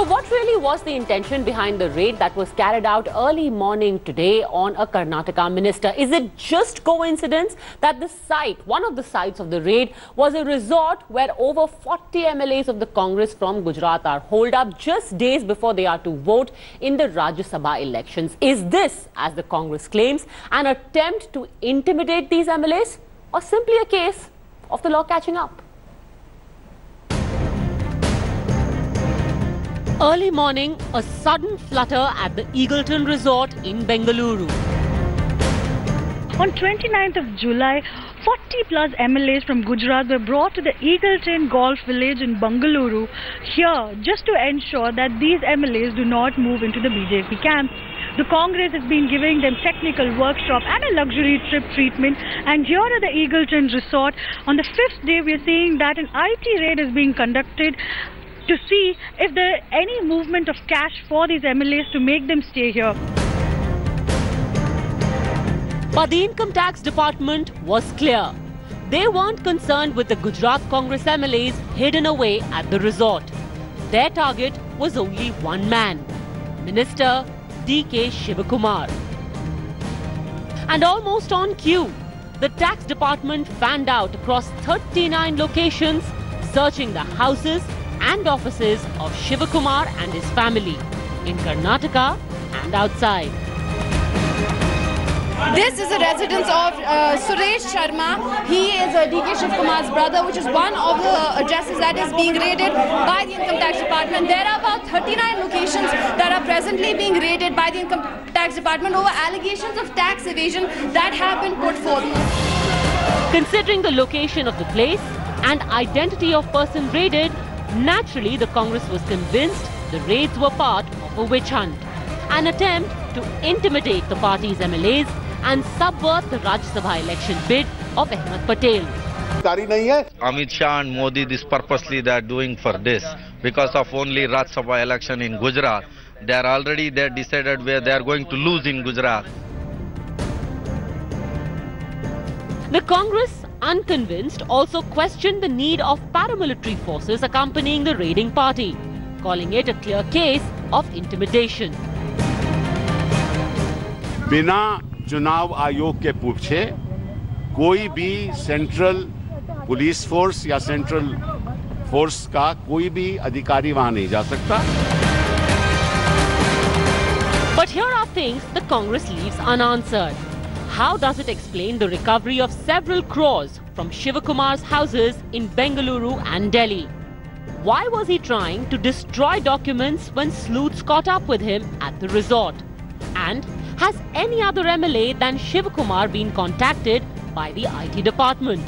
So what really was the intention behind the raid that was carried out early morning today on a Karnataka minister? Is it just coincidence that the site, one of the sites of the raid, was a resort where over 40 MLAs of the Congress from Gujarat are holed up just days before they are to vote in the Rajya Sabha elections? Is this, as the Congress claims, an attempt to intimidate these MLAs, or simply a case of the law catching up? Early morning, a sudden flutter at the Eagleton Resort in Bengaluru. On 29th of July, 40 plus MLAs from Gujarat were brought to the Eagleton Golf Village in Bengaluru here just to ensure that these MLAs do not move into the BJP camp. The Congress has been giving them technical workshop and a luxury trip treatment, and here at the Eagleton Resort, on the 5th day, we are seeing that an IT raid is being conducted to see if there is any movement of cash for these MLAs to make them stay here. But the Income Tax Department was clear. They weren't concerned with the Gujarat Congress MLAs hidden away at the resort. Their target was only one man, Minister DK Shivakumar. And almost on cue, the tax department fanned out across 39 locations, searching the houses and offices of Shivakumar and his family in Karnataka and outside. This is a residence of Suresh Sharma. He is DK Shivakumar's brother, which is one of the addresses that is being raided by the Income Tax Department. There are about 39 locations that are presently being raided by the Income Tax Department over allegations of tax evasion that have been put forth. Considering the location of the place and identity of person raided, naturally the Congress was convinced the raids were part of a witch hunt, an attempt to intimidate the party's MLAs and subvert the Rajya Sabha election bid of Ahmed Patel. Amit Shah and Modi, this purposely they are doing for this, because of only Rajya Sabha election in Gujarat. They are already decided where they are going to lose in Gujarat. The Congress, unconvinced, also questioned the need of paramilitary forces accompanying the raiding party, calling it a clear case of intimidation. बिना चुनाव आयोग के पूछे कोई भी central police force या central force का कोई भी अधिकारी वहां नहीं जा सकता. But here are things the Congress leaves unanswered. How does it explain the recovery of several crores from Shivakumar's houses in Bengaluru and Delhi? Why was he trying to destroy documents when sleuths caught up with him at the resort? And has any other MLA than Shivakumar been contacted by the IT department?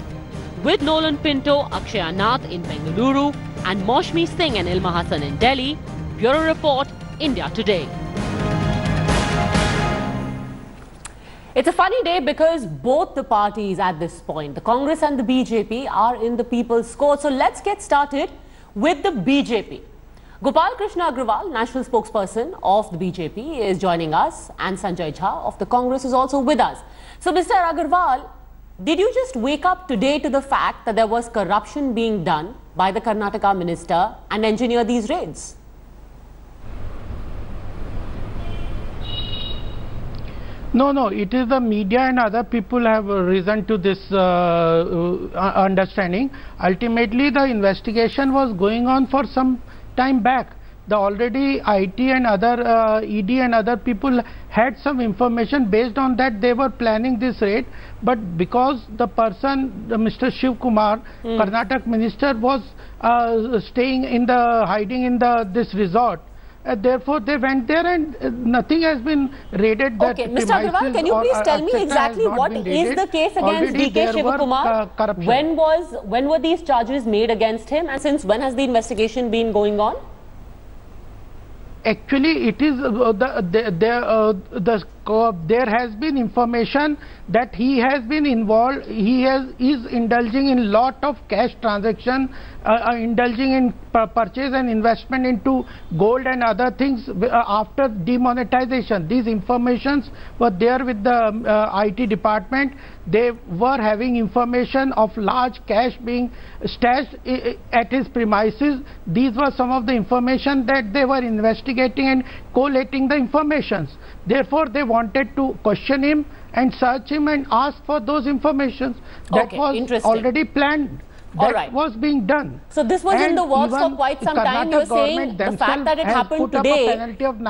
With Nolan Pinto, Akshay Nath in Bengaluru and Moshmi Singh and Ilma Hassan in Delhi, Bureau Report, India Today. It's a funny day because both the parties at this point, the Congress and the BJP, are in the people's court. So let's get started with the BJP. Gopal Krishna Agrawal, national spokesperson of the BJP, is joining us, and Sanjay Jha of the Congress is also with us. So Mr. Agrawal, did you just wake up today to the fact that there was corruption being done by the Karnataka minister and engineer these raids? No, it is the media and other people have risen to this understanding. Ultimately, the investigation was going on for some time back. The already IT and other ED and other people had some information. Based on that, they were planning this raid. But because the person, Mr. Shivakumar, Karnataka minister, was staying in the hiding in this resort. Therefore, they went there and nothing has been raided. Okay, Mr. Agrawal, can you please tell me exactly what is the case against DK Shivakumar? When were these charges made against him, and since when has the investigation been going on? Actually, it is the there has been information that he has been involved, is indulging in lot of cash transaction, indulging in purchase and investment into gold and other things after demonetization. These informations were there with the IT department. They were having information of large cash being stashed at his premises. These were some of the information that they were investigating and collating the informations. Therefore, they wanted to question him and search him and ask for those informations. That was already planned. That was being done. So this was in the works for quite some time. You're saying the fact that it happened today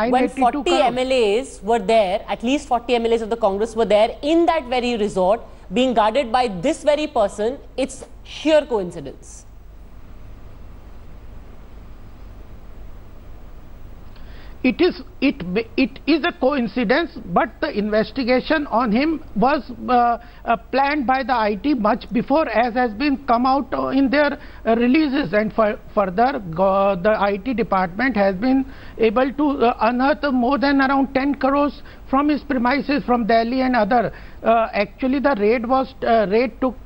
when 40 MLAs were there, at least 40 MLAs of the Congress were there in that very resort being guarded by this very person, it's sheer coincidence. It is a coincidence, but the investigation on him was planned by the IT much before, as has been come out in their releases, and further the IT department has been able to unearth more than around 10 crores from his premises from Delhi and other. Actually, the raid took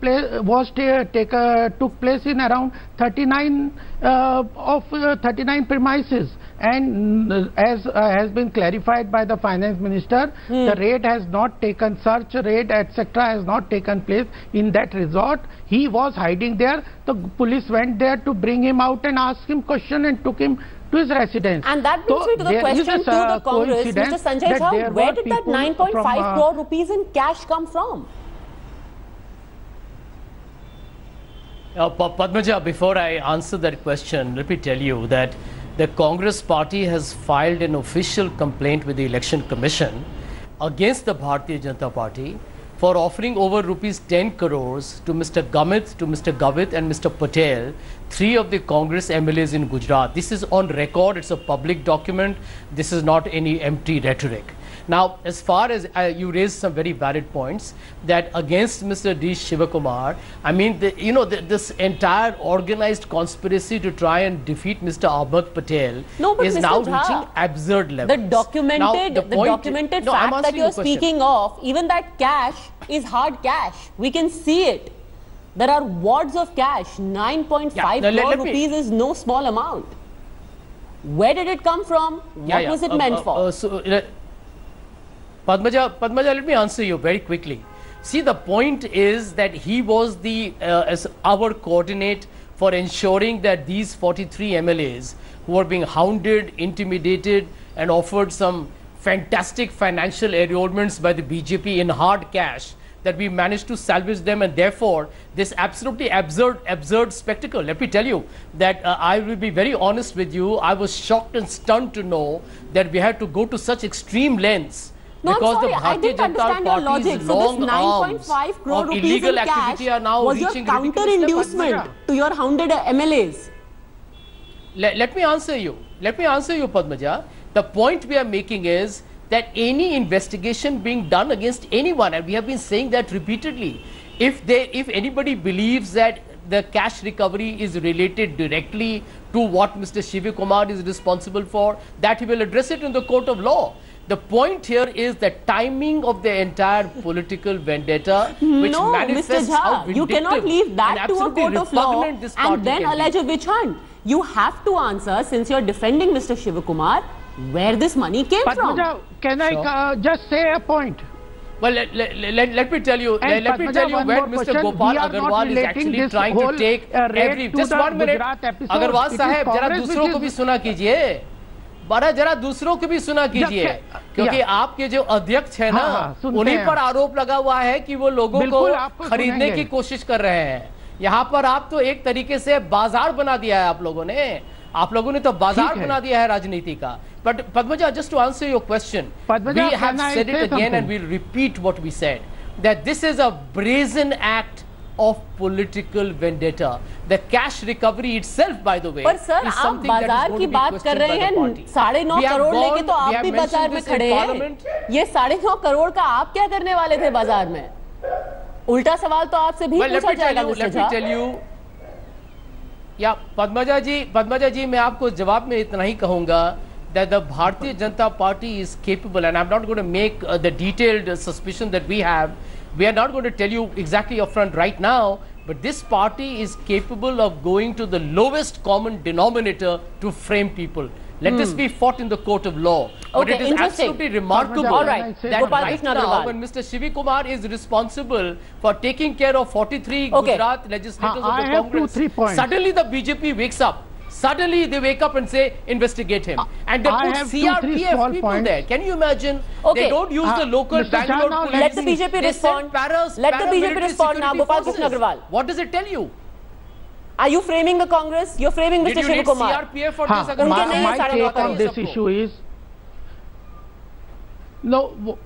place in around 39 premises, and as has been clarified by the finance minister, the raid has not taken, search raid etc. has not taken place in that resort. He was hiding there. The police went there to bring him out and ask him question and took him to his residence. And that brings me to the question to the Congress. Mr. Sanjay Jha, where did that 9.5 crore rupees in cash come from? Padmaja, before I answer that question, let me tell you that the Congress party has filed an official complaint with the Election Commission against the Bharatiya Janata Party for offering over rupees 10 crores to Mr. Gamit, to Mr. Gavit and Mr. Patel, 3 of the Congress MLAs in Gujarat. This is on record, it's a public document, this is not any empty rhetoric. Now, as far as you raised some very valid points that against Mr. D. Shivakumar, I mean, this entire organized conspiracy to try and defeat Mr. Ahmed Patel is Mr. now reaching absurd levels. The documented fact that you're speaking of, even that cash is hard cash. We can see it. There are wads of cash. 9.5 crore rupees is no small amount. Where did it come from? What was it meant for? Padmaja, let me answer you very quickly. See, the point is that he was as our coordinate for ensuring that these 43 MLAs who were being hounded, intimidated and offered some fantastic financial enrollments by the BJP in hard cash, that we managed to salvage them, and therefore this absolutely absurd spectacle. Let me tell you that I will be very honest with you, I was shocked and stunned to know that we had to go to such extreme lengths. No, because I'm sorry, I didn't understand your logic. So this 9.5 crore rupees in cash was your counter-inducement to your hounded MLAs. Let me answer you. Padmaja. The point we are making is that any investigation being done against anyone, and we have been saying that repeatedly, if anybody believes that the cash recovery is related directly to what Mr. Shivakumar is responsible for, that he will address it in the court of law. The point here is the timing of the entire political vendetta, which manifests how vindictive. You cannot leave that to a court of law and then allege a witch hunt. You have to answer, since you're defending Mr. Shivakumar, where this money came from. Can I just say a point? Well, let me tell you, where Mr. Gopal Agarwal is actually trying to take every... Just 1 minute. Agarwal Saheb, जरा दूसरों को भी सुना कीजिए. जरा दूसरों को भी सुना कीजिए, क्योंकि आपके जो अध्यक्ष है ना, उन्हीं पर आरोप लगा हुआ है कि वो लोगों को खरीदने की कोशिश कर रहे हैं. यहाँ पर आप तो एक तरीके से बाजार बना दिया है आप लोगों ने तो बाजार बना दिया है राजनीति का. But Padmaja, just to answer your question, we have said it again and we'll repeat what we said, that this is a brazen act of political vendetta. The cash recovery itself, by the way, is something that is going to be questioned by the party. 9.5 crore लेके तो आप भी बाजार में खड़े हैं. ये 9.5 करोड़ का आप क्या करने वाले थे बाजार में? उल्टा सवाल तो आपसे भी पूछा जाएगा. Let me tell you. या Padmaja जी, मैं आपको जवाब में इतना ही कहूंगा that the Bharatiya Janata Party is capable, and I'm not going to make the detailed suspicion that we have. We are not going to tell you exactly upfront right now, but this party is capable of going to the lowest common denominator to frame people. Let this be fought in the court of law. But it is absolutely remarkable that right now, when Mr. Shivakumar is responsible for taking care of 43 Gujarat legislators of the Congress, suddenly the BJP wakes up. Suddenly they wake up and say, investigate him. And they put CRPF people there. Can you imagine? They don't use the local Bangalore police. Let the BJP respond. Let the BJP respond now, Gopal Krishna Agarwal. What does it tell you? Are you framing the Congress? You're framing Mr. Shivakumar. CRPF for this? My take on this issue is, no,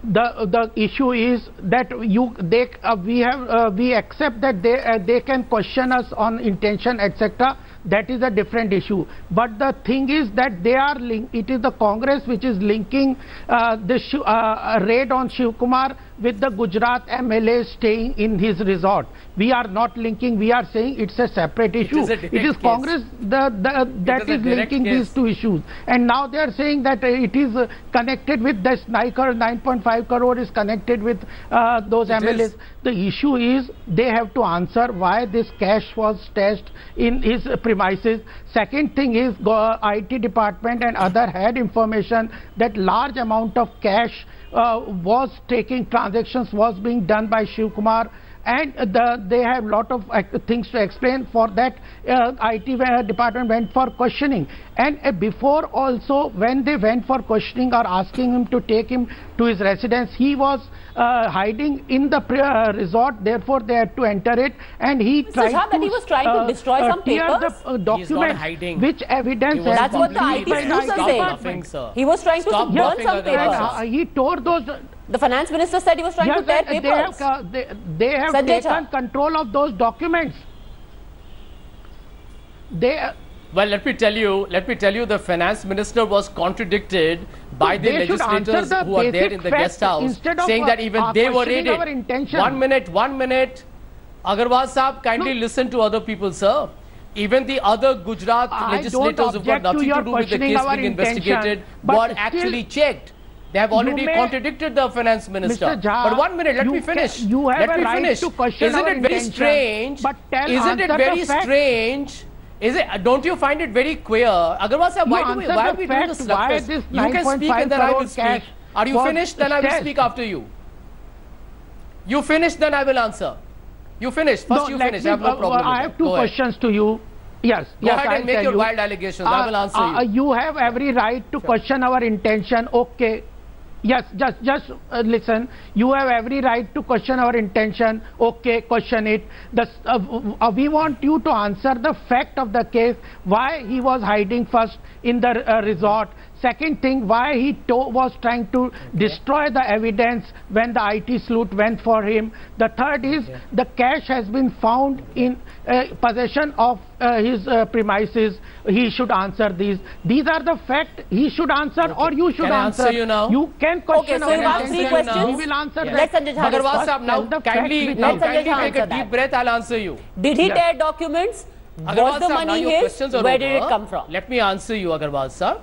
the issue is that we accept that they can question us on intention, etc. That is a different issue. But the thing is that they are it is the Congress which is linking the raid on Shivakumar with the Gujarat MLAs staying in his resort. We are not linking. We are saying it's a separate issue. It is Congress that is linking these two issues. And now they are saying that it is connected with this 9.5 crore is connected with those MLAs. The issue is they have to answer why this cash was stashed in his premises. Second thing is IT department and other had information that large amount of cash was taking transactions was being done by Shivakumar, and they have lot of things to explain. For that IT department went for questioning, and before also when they went for questioning or asking him to take him to his residence, he was hiding in the resort, therefore they had to enter it, and he tried that he was trying to destroy some papers. The documents which evidence has that's what the IT sleuths are saying. He was trying to burn some papers. He tore those. The finance minister said he was trying to tear papers. They have taken control of those documents. Well, let me tell you, the finance minister was contradicted by the legislators who are there in the guest house, saying that even they were raided. 1 minute. Agarwal Saab, kindly listen to other people, sir. Even the other Gujarat legislators who've got nothing to do with the case being investigated were actually checked. They have already contradicted the finance minister. But 1 minute, let me finish. Let me finish. Isn't it very strange? Isn't it very strange? Don't you find it very queer? Agarwal Sahab, why are we doing this slugfest? You can speak and then I will speak. Are you finished? Then I will speak after you. You finish, then I will answer. You finish. First you finish. I have no problem. I have two questions to you. Yes. Go ahead and make your wild allegations. I will answer you. You have every right to question our intention. Okay. Yes, just listen. You have every right to question our intention. Okay, question it. We want you to answer the fact of the case, why he was hiding first in the resort. Second thing, why he was trying to destroy the evidence when the IT sleuth went for him. The third is the cash has been found in possession of his premises. He should answer these. These are the facts. He should answer or you should answer. You now? You can question so you have 3 questions. We will answer Let's Agarwal Sahab, now kindly take a deep breath. I'll answer you. Did he tear documents? Was the money his? Where did it come from? Let me answer you, Agarwal Sahab.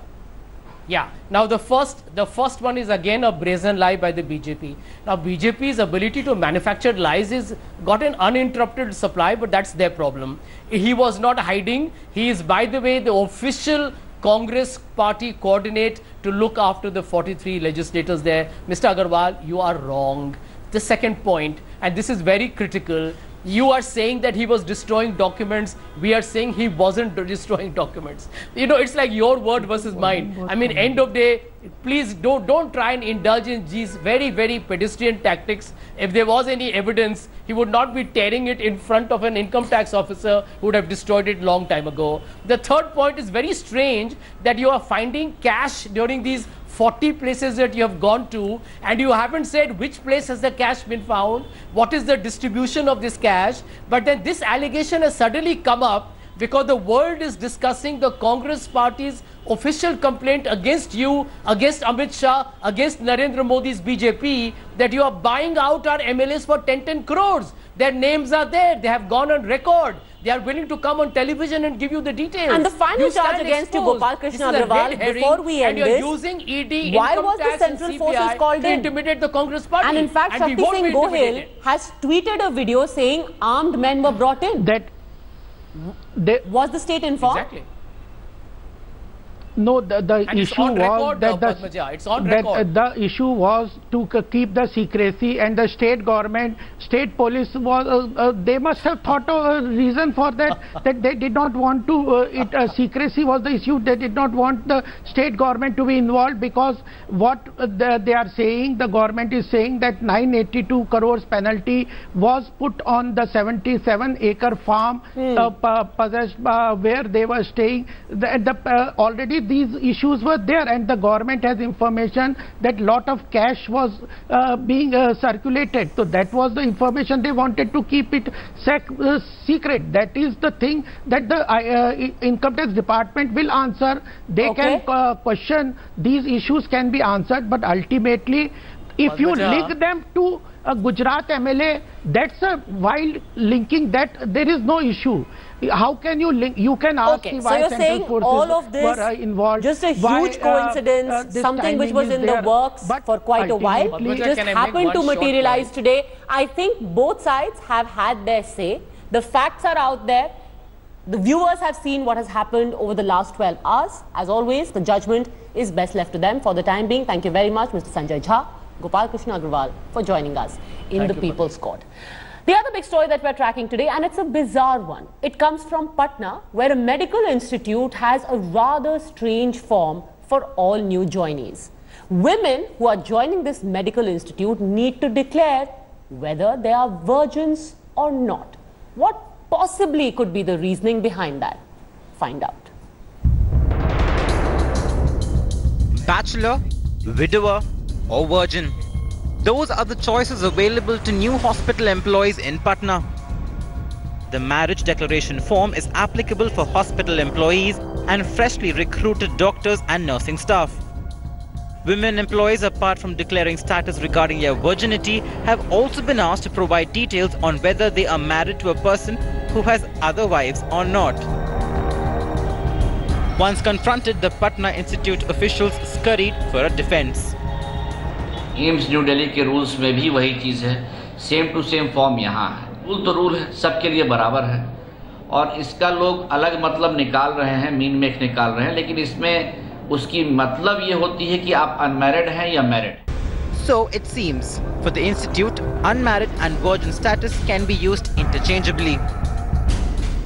Yeah. Now the first one is again a brazen lie by the BJP. Now BJP's ability to manufacture lies is got an uninterrupted supply, but that's their problem. He was not hiding. He is, by the way, the official Congress party coordinate to look after the 43 legislators there. Mr. Agarwal, you are wrong. The second point, and this is very critical, you are saying that he was destroying documents. We are saying he wasn't destroying documents. You know, it's like your word versus mine. I mean, end of day, please don't try and indulge in these very, very pedestrian tactics. If there was any evidence, he would not be tearing it in front of an income tax officer who would have destroyed it long time ago. The third point is very strange that you are finding cash during these 40 places that you have gone to, and you haven't said which place has the cash been found, what is the distribution of this cash. But then this allegation has suddenly come up because the world is discussing the Congress party's official complaint against you, against Amit Shah, against Narendra Modi's BJP, that you are buying out our MLAs for 10 crores. Their names are there. They have gone on record. They are willing to come on television and give you the details. And the final charge against you, Gopal Krishna Agrawal, before we end this, using ED, why was the Central Forces called to in? Intimidate the Congress party. And in fact, Shakti Singh Gohil has tweeted a video saying armed men were brought in. Was the state informed? Exactly. No, the issue was that the issue was to keep the secrecy, and the state government, state police was they must have thought of a reason for that. That they did not want to secrecy was the issue. They did not want the state government to be involved, because what they are saying, the government is saying that 982 crores penalty was put on the 77-acre farm possessed where they were staying. Already these issues were there, and the government has information that lot of cash was being circulated. So that was the information. They wanted to keep it secret. That is the thing that the income tax department will answer. They can question, these issues can be answered, but ultimately if you link them to a Gujarat MLA, that's a wild linking, that there is no issue. How can you link? You can ask why Central Forces were involved. Just a huge coincidence, something which was in the works for quite a while, just happened to materialize today. I think both sides have had their say. The facts are out there. The viewers have seen what has happened over the last 12 hours. As always, the judgment is best left to them. For the time being, thank you very much, Mr. Sanjay Jha, Gopal Krishna Agrawal, for joining us in the People's Court. The other big story that we're tracking today, and it's a bizarre one. It comes from Patna, where a medical institute has a rather strange form for all new joinees. Women who are joining this medical institute need to declare whether they are virgins or not. What possibly could be the reasoning behind that? Find out. Bachelor, widower, or virgin. Those are the choices available to new hospital employees in Patna. The marriage declaration form is applicable for hospital employees and freshly recruited doctors and nursing staff. Women employees, apart from declaring status regarding their virginity, have also been asked to provide details on whether they are married to a person who has other wives or not. Once confronted, the Patna Institute officials scurried for a defense. AIIMS new Delhi के rules में भी वही चीज़ है, same to same form यहाँ है। Rule तो rule है, सबके लिए बराबर है, और इसका लोग अलग मतलब निकाल रहे हैं, मीन मेक निकाल रहे हैं, लेकिन इसमें उसकी मतलब ये होती है कि आप अनमैरिड हैं या married. So it seems, for the institute, unmarried and virgin status can be used interchangeably.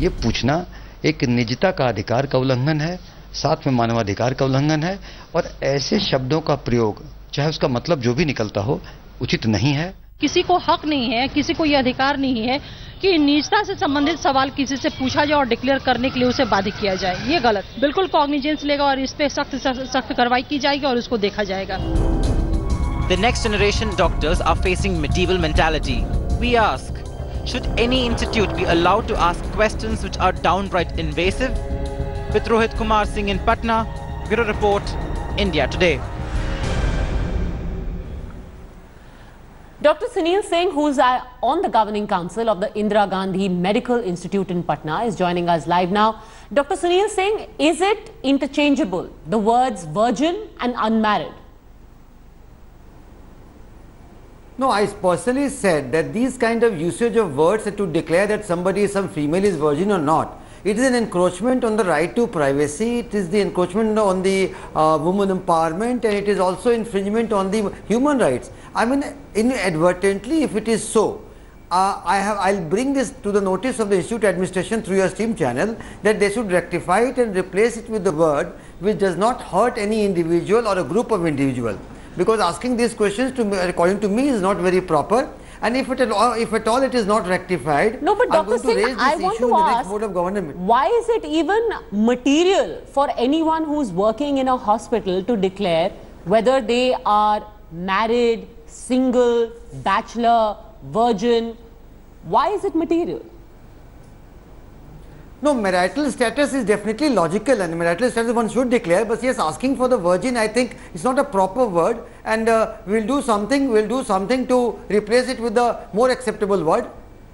ये पूछना एक निजता का अधिकार का उल्लंघन है, साथ में मानवाधिकार का उल्लंघन है, और ऐसे शब्दों का प्रयोग, चाहे उसका मतलब जो भी निकलता हो, उचित नहीं है। किसी को हक नहीं है, किसी को यह अधिकार नहीं है कि निजता से संबंधित सवाल किसी से पूछा जाए और डिक्लेयर करने के लिए उसे बाधित किया जाए। ये गलत, बिल्कुल कॉग्निजेंस लेगा और इस पे सख्त कार्रवाई की जाएगी और उसको देखा जाएगा। The next generation doctors are facing medieval mentality. We ask, should any institute be allowed to ask questions which are downright invasive? With Rohit Kumar Singh in Patna, Bureau Report, India Today. Dr. Sunil Singh, who's on the governing council of the Indira Gandhi Medical Institute in Patna, is joining us live now. Dr. Sunil Singh, is it interchangeable, the words virgin and unmarried? No, I personally said that these kind of usage of words to declare that somebody, some female is virgin or not, it is an encroachment on the right to privacy, it is the encroachment on the woman empowerment, and it is also infringement on the human rights. I mean, inadvertently, if it is so, I'll bring this to the notice of the institute administration through your stream channel, that they should rectify it and replace it with the word which does not hurt any individual or a group of individuals. Because asking these questions, to me, according to me, is not very proper. And if at all it is not rectified, no, but Dr. Singh, I want to ask, why is it even material for anyone who's working in a hospital to declare whether they are married, single, bachelor, virgin? Why is it material? No, marital status is definitely logical, and marital status one should declare, but yes, asking for the virgin, I think it's not a proper word, and we'll do something to replace it with the more acceptable word.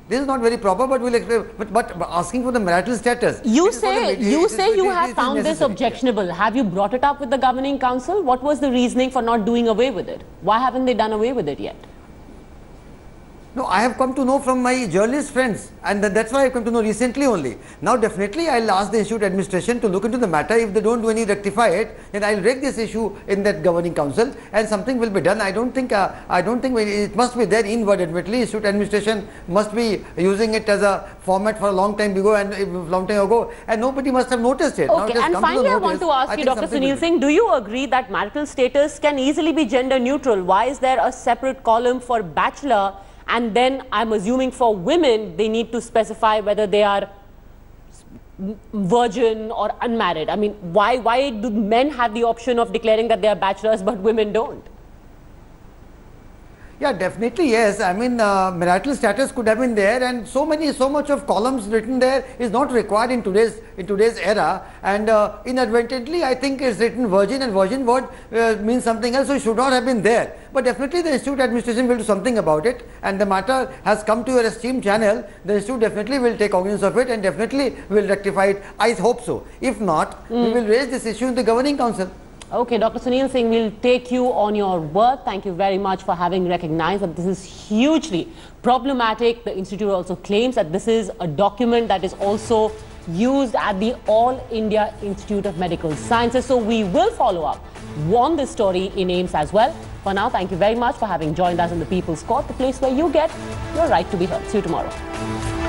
This is not very proper, but we'll explain. But asking for the marital status. You say you have found this objectionable. Have you brought it up with the governing council? What was the reasoning for not doing away with it? Why haven't they done away with it yet? No, I have come to know from my journalist friends, and that's why I have come to know recently only. Now definitely I will ask the institute administration to look into the matter. If they don't do any rectify it, then I will raise this issue in that governing council and something will be done. I don't think it must be there inadvertently. Institute administration must be using it as a format for a long time ago and nobody must have noticed it. Okay, and finally I want to ask you, Dr. Sunil Singh, do you agree that marital status can easily be gender neutral? Why is there a separate column for bachelor? And then I'm assuming for women, they need to specify whether they are virgin or unmarried. I mean, why do men have the option of declaring that they are bachelors but women don't? Yeah, definitely yes. I mean, marital status could have been there, and so much of columns written there is not required in today's era. And inadvertently, I think it's written virgin, and virgin word means something else, so it should not have been there. But definitely, the institute administration will do something about it, and the matter has come to your esteemed channel. The institute definitely will take cognizance of it and definitely will rectify it. I hope so. If not, we will raise this issue in the governing council. Okay, Dr. Sunil Singh, we'll take you on your word. Thank you very much for having recognized that this is hugely problematic. The institute also claims that this is a document that is also used at the All India Institute of Medical Sciences. So we will follow up on this story in AIIMS as well. For now, thank you very much for having joined us in the People's Court, the place where you get your right to be heard. See you tomorrow.